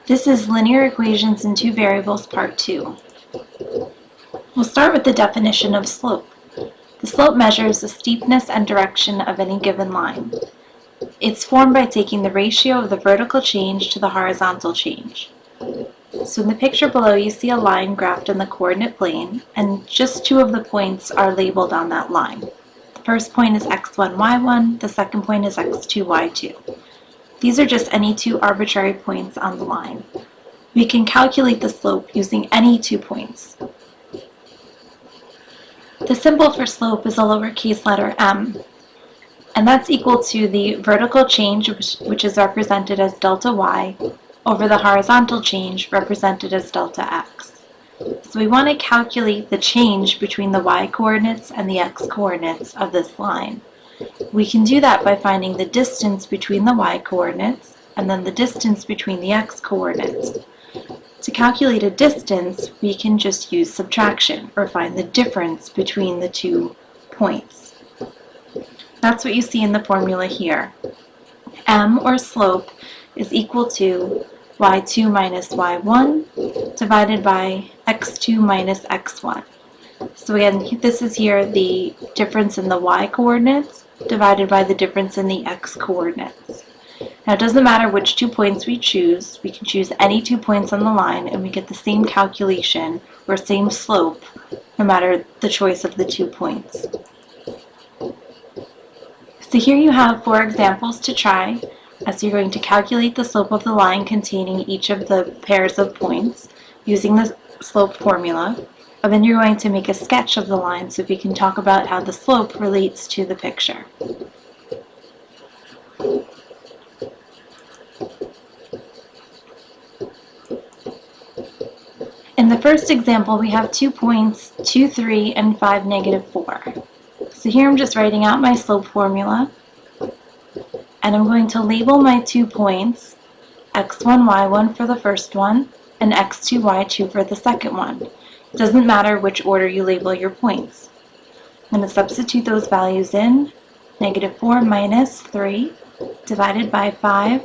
This is Linear Equations in Two Variables, Part 2. We'll start with the definition of slope. The slope measures the steepness and direction of any given line. It's formed by taking the ratio of the vertical change to the horizontal change. So in the picture below, you see a line graphed in the coordinate plane, and just two of the points are labeled on that line. The first point is x1, y1, the second point is x2, y2. These are just any two arbitrary points on the line. We can calculate the slope using any 2 points. The symbol for slope is a lowercase letter m, and that's equal to the vertical change, which is represented as delta y, over the horizontal change, represented as delta x. So we want to calculate the change between the y coordinates and the x coordinates of this line. We can do that by finding the distance between the y coordinates and then the distance between the x coordinates. To calculate a distance, we can just use subtraction or find the difference between the 2 points. That's what you see in the formula here. M, or slope, is equal to y2 minus y1 divided by x2 minus x1. So again, this is here the difference in the y coordinates divided by the difference in the x coordinates. Now it doesn't matter which 2 points we choose. We can choose any 2 points on the line and we get the same calculation or same slope no matter the choice of the 2 points. So here you have 4 examples to try as you're going to calculate the slope of the line containing each of the pairs of points using the slope formula. And then you're going to make a sketch of the line so we can talk about how the slope relates to the picture. In the first example, we have 2 points, 2, 3, and 5, negative 4. So here I'm just writing out my slope formula, and I'm going to label my 2 points, x1, y1 for the first one, and x2, y2 for the second one. It doesn't matter which order you label your points. I'm going to substitute those values in. Negative 4 minus 3 divided by 5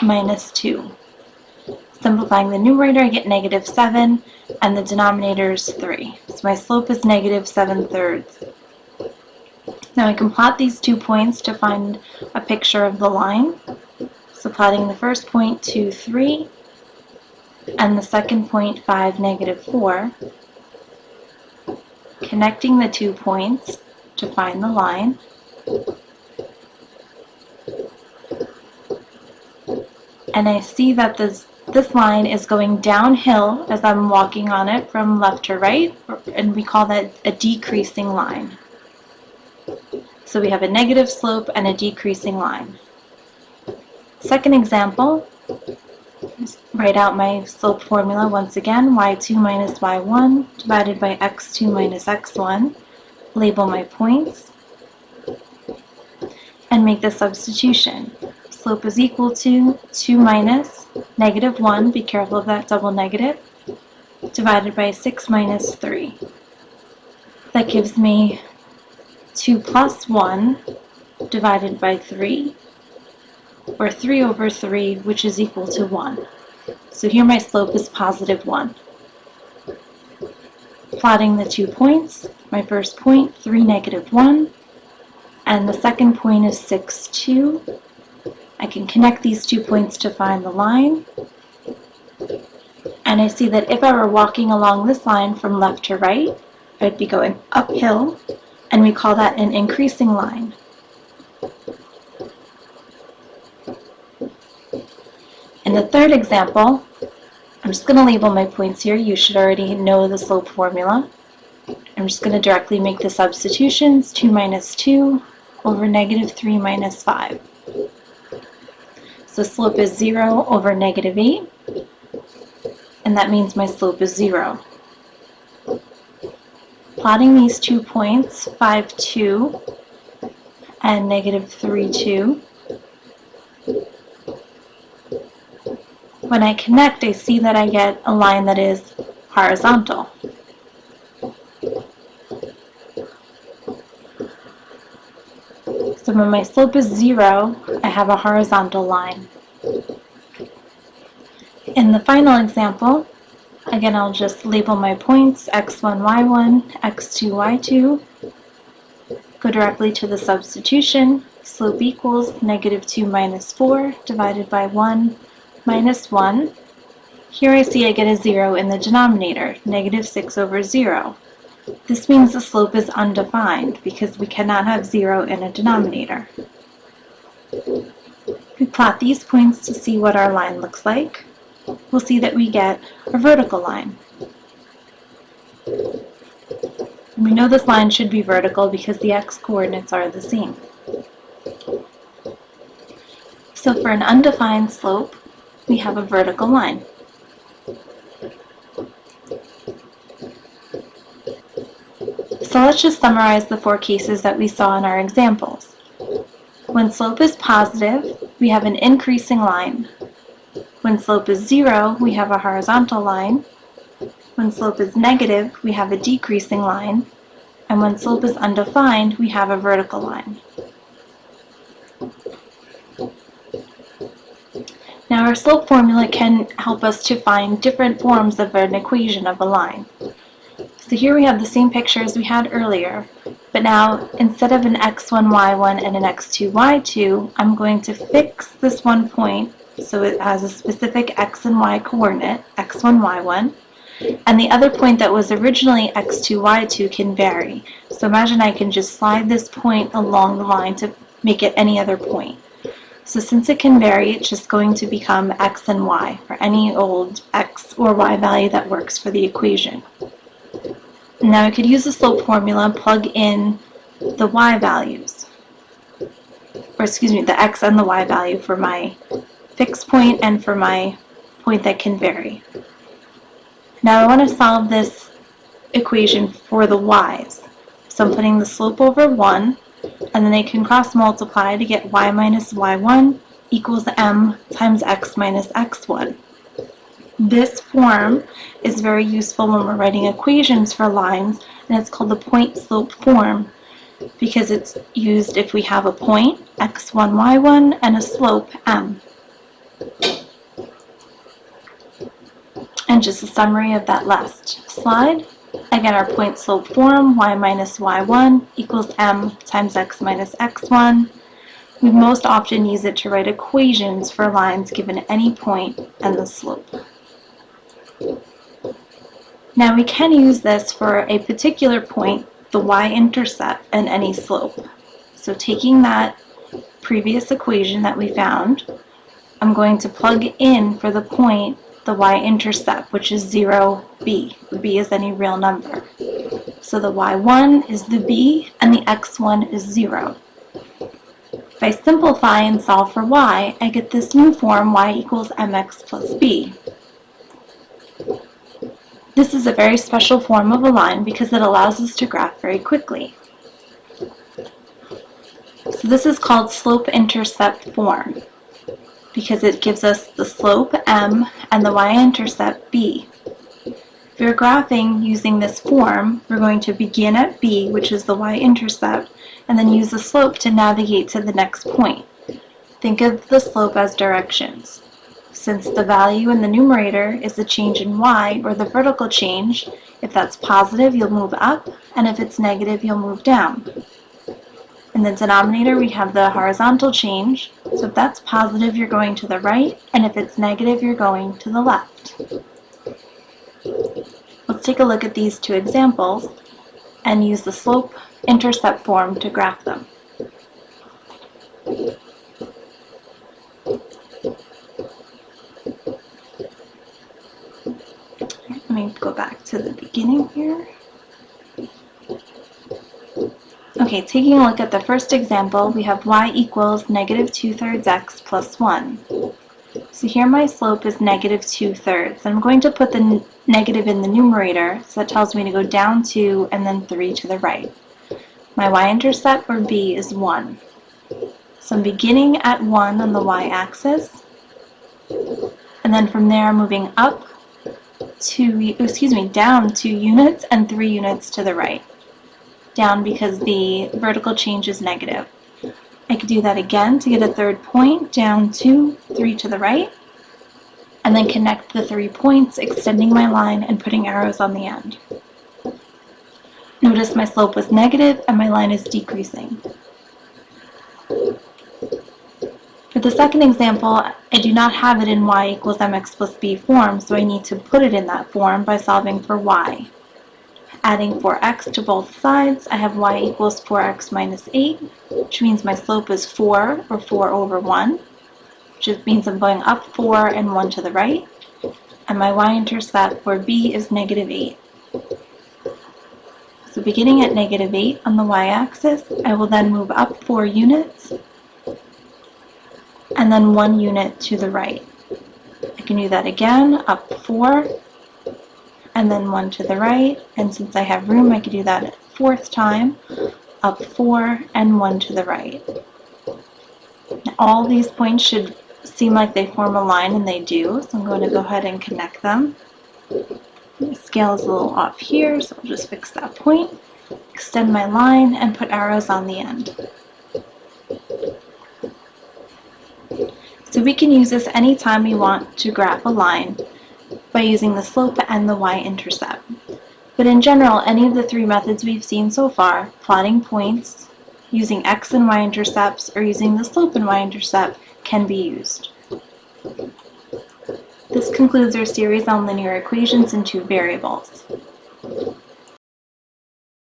minus 2. Simplifying the numerator, I get negative 7, and the denominator is 3. So my slope is negative 7/3. Now I can plot these 2 points to find a picture of the line. So plotting the first point, 2, 3, and the second point, 5, negative 4. Connecting the 2 points to find the line. And I see that this line is going downhill as I'm walking on it from left to right, and we call that a decreasing line. So we have a negative slope and a decreasing line. Second example, write out my slope formula once again, y2 minus y1 divided by x2 minus x1, label my points, and make the substitution. Slope is equal to 2 minus negative 1, be careful of that double negative, divided by 6 minus 3. That gives me 2 plus 1 divided by 3, or 3 over 3, which is equal to 1. So here my slope is positive 1. Plotting the 2 points, my first point, 3, negative 1, and the second point is 6, 2. I can connect these 2 points to find the line, and I see that if I were walking along this line from left to right, I'd be going uphill, and we call that an increasing line. In the third example, I'm just going to label my points here. You should already know the slope formula. I'm just going to directly make the substitutions, 2 minus 2 over negative 3 minus 5. So slope is 0 over negative 8, and that means my slope is 0. Plotting these 2 points, 5, 2, and negative 3, 2. When I connect, I see that I get a line that is horizontal. So when my slope is 0, I have a horizontal line. In the final example, again, I'll just label my points x1, y1, x2, y2, go directly to the substitution. Slope equals -2 minus 4 divided by 1 minus 1. Here I see I get a 0 in the denominator, -6 over 0. This means the slope is undefined because we cannot have 0 in a denominator. We plot these points to see what our line looks like. We'll see that we get a vertical line. We know this line should be vertical because the x-coordinates are the same. So for an undefined slope, we have a vertical line. So let's just summarize the 4 cases that we saw in our examples. When slope is positive, we have an increasing line. When slope is 0, we have a horizontal line. When slope is negative, we have a decreasing line. And when slope is undefined, we have a vertical line. Now our slope formula can help us to find different forms of an equation of a line. So here we have the same picture as we had earlier, but now instead of an x1, y1 and an x2, y2, I'm going to fix this one point so it has a specific x and y coordinate, x1, y1, and the other point that was originally x2, y2 can vary. So imagine I can just slide this point along the line to make it any other point. So since it can vary, it's just going to become x and y for any old x or y value that works for the equation. Now I could use the slope formula and plug in the y values, or excuse me, the x and the y value for my fixed point and for my point that can vary. Now I want to solve this equation for the y's. So I'm putting the slope over 1, and then I can cross multiply to get y minus y1 equals m times x minus x1. This form is very useful when we're writing equations for lines, and it's called the point-slope form because it's used if we have a point, x1, y1, and a slope, m. And just a summary of that last slide. Again, our point-slope form, y minus y1 equals m times x minus x1. We most often use it to write equations for lines given any point and the slope. Now we can use this for a particular point, the y-intercept, and any slope. So taking that previous equation that we found, I'm going to plug in for the point the y-intercept, which is 0, b. b is any real number. So the y1 is the b, and the x1 is 0. If I simplify and solve for y, I get this new form, y equals mx plus b. This is a very special form of a line because it allows us to graph very quickly. So this is called slope-intercept form because it gives us the slope m and the y-intercept b. If we're graphing using this form, we're going to begin at b, which is the y-intercept, and then use the slope to navigate to the next point. Think of the slope as directions. Since the value in the numerator is the change in y, or the vertical change, if that's positive, you'll move up, and if it's negative, you'll move down. In the denominator, we have the horizontal change, so if that's positive, you're going to the right, and if it's negative, you're going to the left. Let's take a look at these 2 examples and use the slope-intercept form to graph them. Let me go back to the beginning here. Okay, taking a look at the first example, we have y equals -2/3 x plus 1. So here my slope is -2/3. I'm going to put the negative in the numerator, so that tells me to go down 2 and then 3 to the right. My y-intercept, or b, is 1. So I'm beginning at 1 on the y-axis, and then from there moving up down 2 units and 3 units to the right. Down because the vertical change is negative. I could do that again to get a third point, down 2, 3 to the right, and then connect the 3 points, extending my line and putting arrows on the end. Notice my slope was negative and my line is decreasing. For the second example, I do not have it in y equals mx plus b form, so I need to put it in that form by solving for y. Adding 4x to both sides, I have y equals 4x minus 8, which means my slope is 4, or 4 over 1, which means I'm going up 4 and 1 to the right, and my y-intercept for b is negative 8. So beginning at negative 8 on the y-axis, I will then move up 4 units, and then 1 unit to the right. I can do that again, up 4, and then 1 to the right, and since I have room, I can do that a 4th time, up 4 and 1 to the right. Now, all these points should seem like they form a line, and they do, so I'm going to go ahead and connect them. The scale is a little off here, so I'll just fix that point, extend my line, and put arrows on the end. So we can use this anytime we want to graph a line by using the slope and the y-intercept. But in general, any of the 3 methods we've seen so far, plotting points, using x and y-intercepts, or using the slope and y-intercept, can be used. This concludes our series on linear equations in 2 variables.